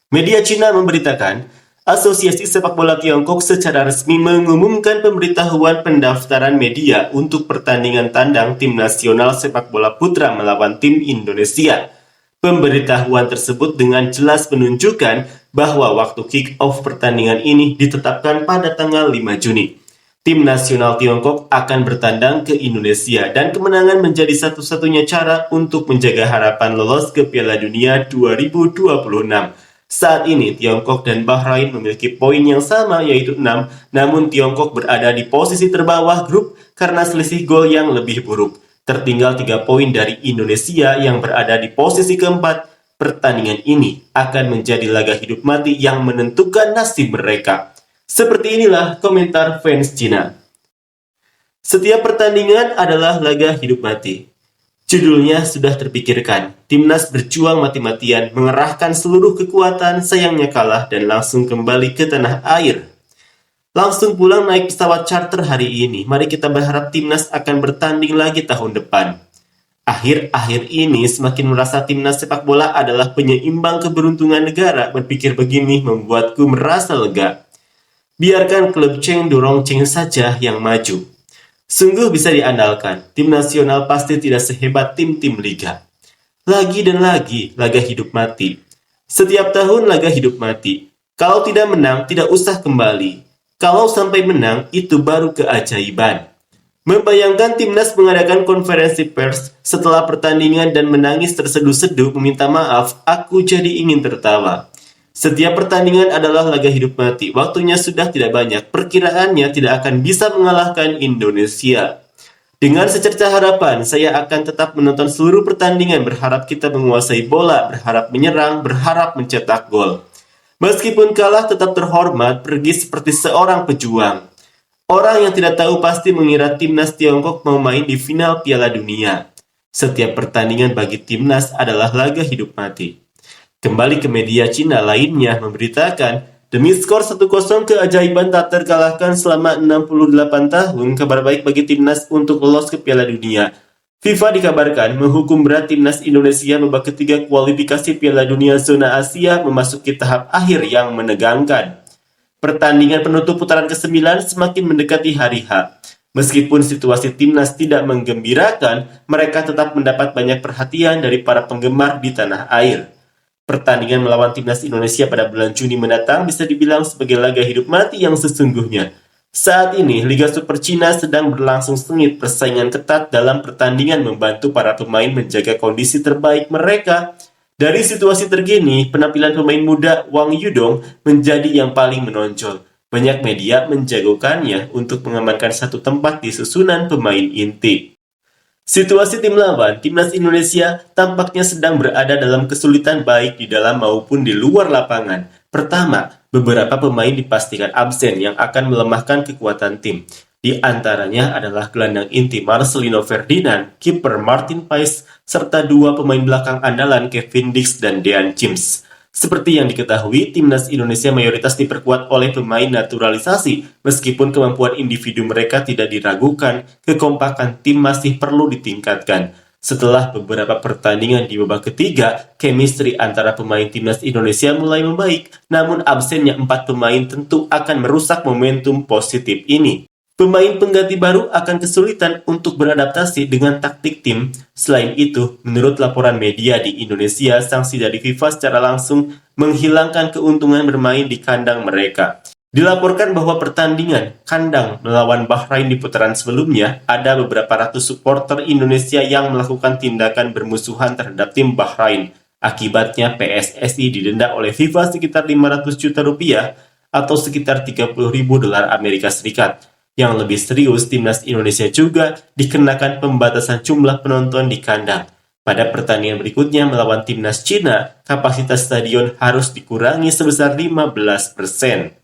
Media Cina memberitakan, Asosiasi Sepak Bola Tiongkok secara resmi mengumumkan pemberitahuan pendaftaran media untuk pertandingan tandang tim nasional sepak bola putra melawan tim Indonesia. Pemberitahuan tersebut dengan jelas menunjukkan bahwa waktu kick-off pertandingan ini ditetapkan pada tanggal 5 Juni. Tim nasional Tiongkok akan bertandang ke Indonesia dan kemenangan menjadi satu-satunya cara untuk menjaga harapan lolos ke Piala Dunia 2026. Saat ini, Tiongkok dan Bahrain memiliki poin yang sama yaitu 6, namun Tiongkok berada di posisi terbawah grup karena selisih gol yang lebih buruk. Tertinggal 3 poin dari Indonesia yang berada di posisi keempat. Pertandingan ini akan menjadi laga hidup mati yang menentukan nasib mereka. Seperti inilah komentar fans Cina. Setiap pertandingan adalah laga hidup mati. Judulnya sudah terpikirkan. Timnas berjuang mati-matian, mengerahkan seluruh kekuatan, sayangnya kalah dan langsung kembali ke tanah air. Langsung pulang naik pesawat charter hari ini. Mari kita berharap Timnas akan bertanding lagi tahun depan. Akhir-akhir ini semakin merasa Timnas sepak bola adalah penyeimbang keberuntungan negara. Berpikir begini membuatku merasa lega. Biarkan klub Cheng dorong Cheng saja yang maju. Sungguh bisa diandalkan, tim nasional pasti tidak sehebat tim-tim liga. Lagi dan lagi, laga hidup mati. Setiap tahun laga hidup mati. Kalau tidak menang, tidak usah kembali. Kalau sampai menang, itu baru keajaiban. Membayangkan timnas mengadakan konferensi pers setelah pertandingan dan menangis terseduh-seduh meminta maaf, aku jadi ingin tertawa. Setiap pertandingan adalah laga hidup mati. Waktunya sudah tidak banyak. Perkiraannya tidak akan bisa mengalahkan Indonesia. Dengan secerca harapan, saya akan tetap menonton seluruh pertandingan, berharap kita menguasai bola, berharap menyerang, berharap mencetak gol. Meskipun kalah tetap terhormat, pergi seperti seorang pejuang. Orang yang tidak tahu pasti mengira timnas Tiongkok mau main di final Piala Dunia. Setiap pertandingan bagi timnas adalah laga hidup mati. Kembali ke media Cina lainnya memberitakan, demi skor 1-0 keajaiban tak terkalahkan selama 68 tahun, kabar baik bagi timnas untuk lolos ke Piala Dunia. FIFA dikabarkan menghukum berat timnas Indonesia babak ketiga kualifikasi Piala Dunia zona Asia memasuki tahap akhir yang menegangkan. Pertandingan penutup putaran ke-9 semakin mendekati hari H. Meskipun situasi timnas tidak menggembirakan, mereka tetap mendapat banyak perhatian dari para penggemar di tanah air. Pertandingan melawan timnas Indonesia pada bulan Juni mendatang bisa dibilang sebagai laga hidup mati yang sesungguhnya. Saat ini, Liga Super Cina sedang berlangsung sengit, persaingan ketat dalam pertandingan membantu para pemain menjaga kondisi terbaik mereka. Dari situasi terkini, penampilan pemain muda Wang Yudong menjadi yang paling menonjol. Banyak media menjagokannya untuk mengamankan satu tempat di susunan pemain inti. Situasi tim lawan, timnas Indonesia tampaknya sedang berada dalam kesulitan baik di dalam maupun di luar lapangan. Pertama, beberapa pemain dipastikan absen yang akan melemahkan kekuatan tim. Di antaranya adalah gelandang inti Marcelino Ferdinand, kiper Martin Paes, serta dua pemain belakang andalan Kevin Dix dan Dean James. Seperti yang diketahui, timnas Indonesia mayoritas diperkuat oleh pemain naturalisasi. Meskipun kemampuan individu mereka tidak diragukan, kekompakan tim masih perlu ditingkatkan. Setelah beberapa pertandingan di babak ketiga, chemistry antara pemain timnas Indonesia mulai membaik, namun absennya 4 pemain tentu akan merusak momentum positif ini. Pemain pengganti baru akan kesulitan untuk beradaptasi dengan taktik tim. Selain itu, menurut laporan media di Indonesia, sanksi dari FIFA secara langsung menghilangkan keuntungan bermain di kandang mereka. Dilaporkan bahwa pertandingan kandang melawan Bahrain di putaran sebelumnya, ada beberapa ratus supporter Indonesia yang melakukan tindakan bermusuhan terhadap tim Bahrain. Akibatnya PSSI didenda oleh FIFA sekitar 500 juta rupiah atau sekitar 30.000 dolar Amerika Serikat. Yang lebih serius, timnas Indonesia juga dikenakan pembatasan jumlah penonton di kandang. Pada pertandingan berikutnya melawan timnas Cina, kapasitas stadion harus dikurangi sebesar 15%.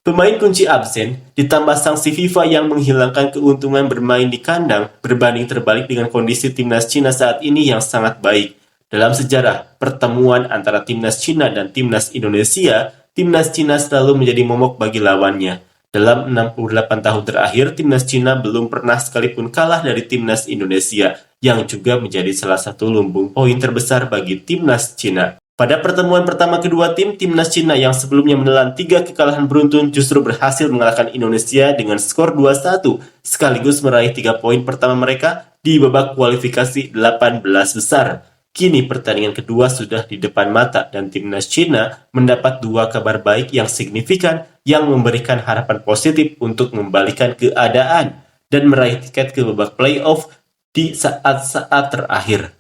Pemain kunci absen, ditambah sanksi FIFA yang menghilangkan keuntungan bermain di kandang, berbanding terbalik dengan kondisi timnas Cina saat ini yang sangat baik. Dalam sejarah pertemuan antara timnas Cina dan timnas Indonesia, timnas Cina selalu menjadi momok bagi lawannya. Dalam 68 tahun terakhir, timnas Cina belum pernah sekalipun kalah dari timnas Indonesia, yang juga menjadi salah satu lumbung poin terbesar bagi timnas Cina. Pada pertemuan pertama kedua tim, timnas Cina yang sebelumnya menelan 3 kekalahan beruntun justru berhasil mengalahkan Indonesia dengan skor 2-1, sekaligus meraih 3 poin pertama mereka di babak kualifikasi 18 besar. Kini pertandingan kedua sudah di depan mata dan timnas Cina mendapat 2 kabar baik yang signifikan yang memberikan harapan positif untuk membalikan keadaan dan meraih tiket ke babak playoff di saat-saat terakhir.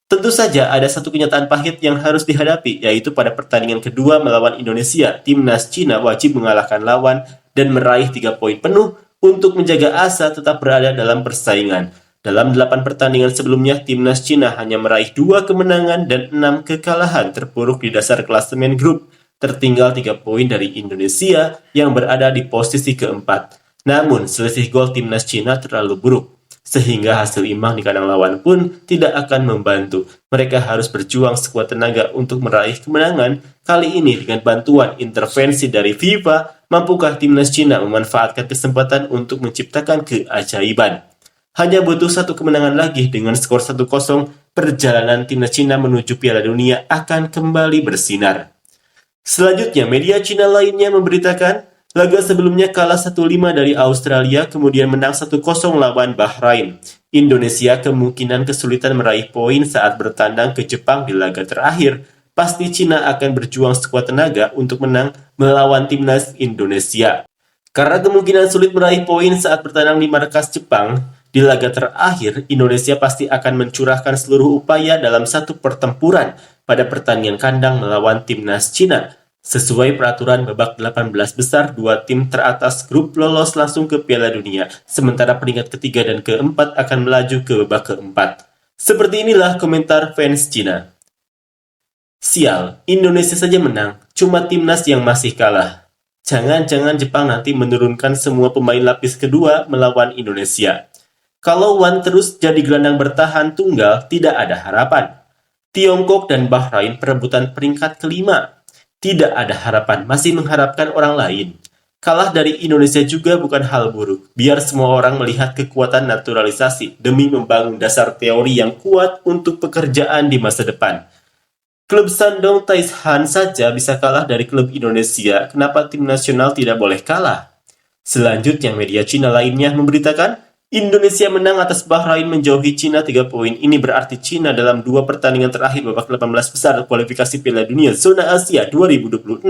Tentu saja ada satu kenyataan pahit yang harus dihadapi, yaitu pada pertandingan kedua melawan Indonesia, timnas Cina wajib mengalahkan lawan dan meraih 3 poin penuh untuk menjaga asa tetap berada dalam persaingan. Dalam 8 pertandingan sebelumnya, timnas Cina hanya meraih 2 kemenangan dan 6 kekalahan, terpuruk di dasar klasemen grup, tertinggal 3 poin dari Indonesia yang berada di posisi keempat. Namun, selisih gol timnas Cina terlalu buruk, sehingga hasil imbang di kandang lawan pun tidak akan membantu. Mereka harus berjuang sekuat tenaga untuk meraih kemenangan. Kali ini dengan bantuan intervensi dari FIFA, mampukah timnas Cina memanfaatkan kesempatan untuk menciptakan keajaiban? Hanya butuh 1 kemenangan lagi dengan skor 1-0, perjalanan timnas Cina menuju Piala Dunia akan kembali bersinar. Selanjutnya, media Cina lainnya memberitakan laga sebelumnya kalah 1-5 dari Australia, kemudian menang 1-0 lawan Bahrain. Indonesia kemungkinan kesulitan meraih poin saat bertandang ke Jepang di laga terakhir. Pasti Cina akan berjuang sekuat tenaga untuk menang melawan timnas Indonesia. Karena kemungkinan sulit meraih poin saat bertandang di markas Jepang, di laga terakhir, Indonesia pasti akan mencurahkan seluruh upaya dalam satu pertempuran pada pertandingan kandang melawan timnas Cina. Sesuai peraturan babak 18 besar, 2 tim teratas grup lolos langsung ke Piala Dunia, sementara peringkat ketiga dan keempat akan melaju ke babak keempat. Seperti inilah komentar fans Cina. Sial, Indonesia saja menang, cuma timnas yang masih kalah. Jangan-jangan Jepang nanti menurunkan semua pemain lapis kedua melawan Indonesia. Kalau Wan terus jadi gelandang bertahan tunggal, tidak ada harapan. Tiongkok dan Bahrain perebutan peringkat kelima. Tidak ada harapan, masih mengharapkan orang lain. Kalah dari Indonesia juga bukan hal buruk, biar semua orang melihat kekuatan naturalisasi demi membangun dasar teori yang kuat untuk pekerjaan di masa depan. Klub Shandong Taishan saja bisa kalah dari klub Indonesia, kenapa tim nasional tidak boleh kalah? Selanjutnya, media Cina lainnya memberitakan, Indonesia menang atas Bahrain menjauhi Cina 3 poin. Ini berarti Cina dalam 2 pertandingan terakhir babak 18 besar kualifikasi Piala Dunia Zona Asia 2026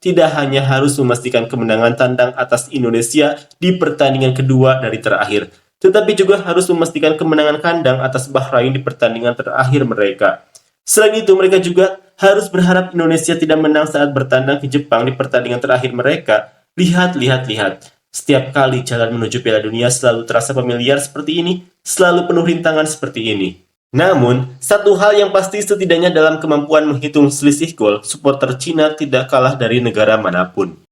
tidak hanya harus memastikan kemenangan tandang atas Indonesia di pertandingan kedua dari terakhir, tetapi juga harus memastikan kemenangan kandang atas Bahrain di pertandingan terakhir mereka. Selain itu, mereka juga harus berharap Indonesia tidak menang saat bertandang ke Jepang di pertandingan terakhir mereka. Lihat. Setiap kali jalan menuju Piala Dunia selalu terasa familiar seperti ini, selalu penuh rintangan seperti ini. Namun, satu hal yang pasti setidaknya dalam kemampuan menghitung selisih gol, supporter Cina tidak kalah dari negara manapun.